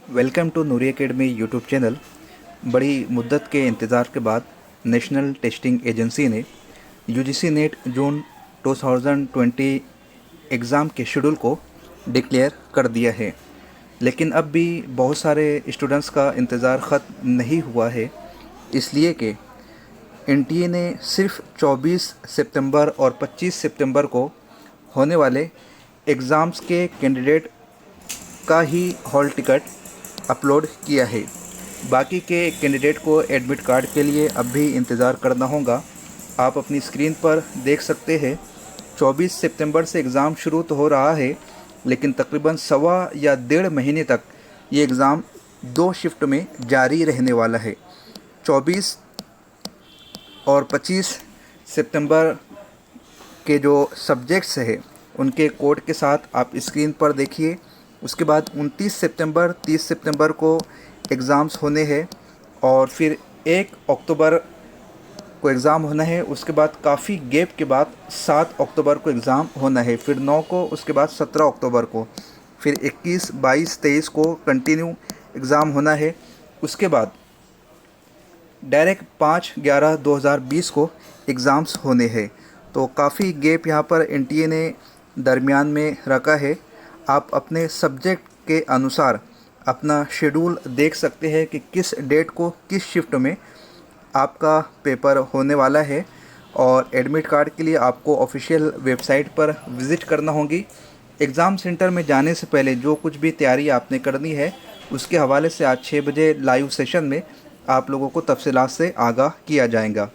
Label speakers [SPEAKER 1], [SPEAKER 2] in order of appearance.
[SPEAKER 1] Welcome to Noori academy YouTube channel. बड़ी मुद्दत के इंतज़ार के बाद नेशनल टेस्टिंग एजेंसी ने यूजीसी नेट जून 2020 एग्ज़ाम के शेड्यूल को डिक्लेयर कर दिया है। लेकिन अब भी बहुत सारे स्टूडेंट्स का इंतज़ार ख़त्म नहीं हुआ है, इसलिए कि एनटीए ने सिर्फ 24 सितंबर और 25 सितंबर को होने वाले एग्ज़ाम्स के कैंडिडेट का ही हॉल टिकट अपलोड किया है। बाकी के कैंडिडेट को एडमिट कार्ड के लिए अब भी इंतज़ार करना होगा। आप अपनी स्क्रीन पर देख सकते हैं 24 सितंबर से एग्ज़ाम शुरू तो हो रहा है, लेकिन तकरीबन सवा या 1.5 महीने तक ये एग्ज़ाम 2 शिफ्ट में जारी रहने वाला है। 24 और 25 सितंबर के जो सब्जेक्ट्स है उनके कोड के साथ आप स्क्रीन पर देखिए। उसके बाद 29 सितंबर 30 सितंबर को एग्ज़ाम्स होने हैं और फिर 1 अक्टूबर को एग्ज़ाम होना है। उसके बाद काफ़ी गैप के बाद 7 अक्टूबर को एग्ज़ाम होना है, फिर 9 को, उसके बाद 17 अक्टूबर को, फिर 21, 22, 23 को कंटिन्यू एग्ज़ाम होना है। उसके बाद डायरेक्ट 5/11/2020 को एग्ज़ाम्स होने हैं। तो काफ़ी गैप यहाँ पर एनटीए ने दरमियान में रखा है। आप अपने सब्जेक्ट के अनुसार अपना शेड्यूल देख सकते हैं कि किस डेट को किस शिफ्ट में आपका पेपर होने वाला है। और एडमिट कार्ड के लिए आपको ऑफिशियल वेबसाइट पर विज़िट करना होगी। एग्ज़ाम सेंटर में जाने से पहले जो कुछ भी तैयारी आपने करनी है उसके हवाले से आज 6 बजे लाइव सेशन में आप लोगों को तफसीलात से आगाह किया जाएगा।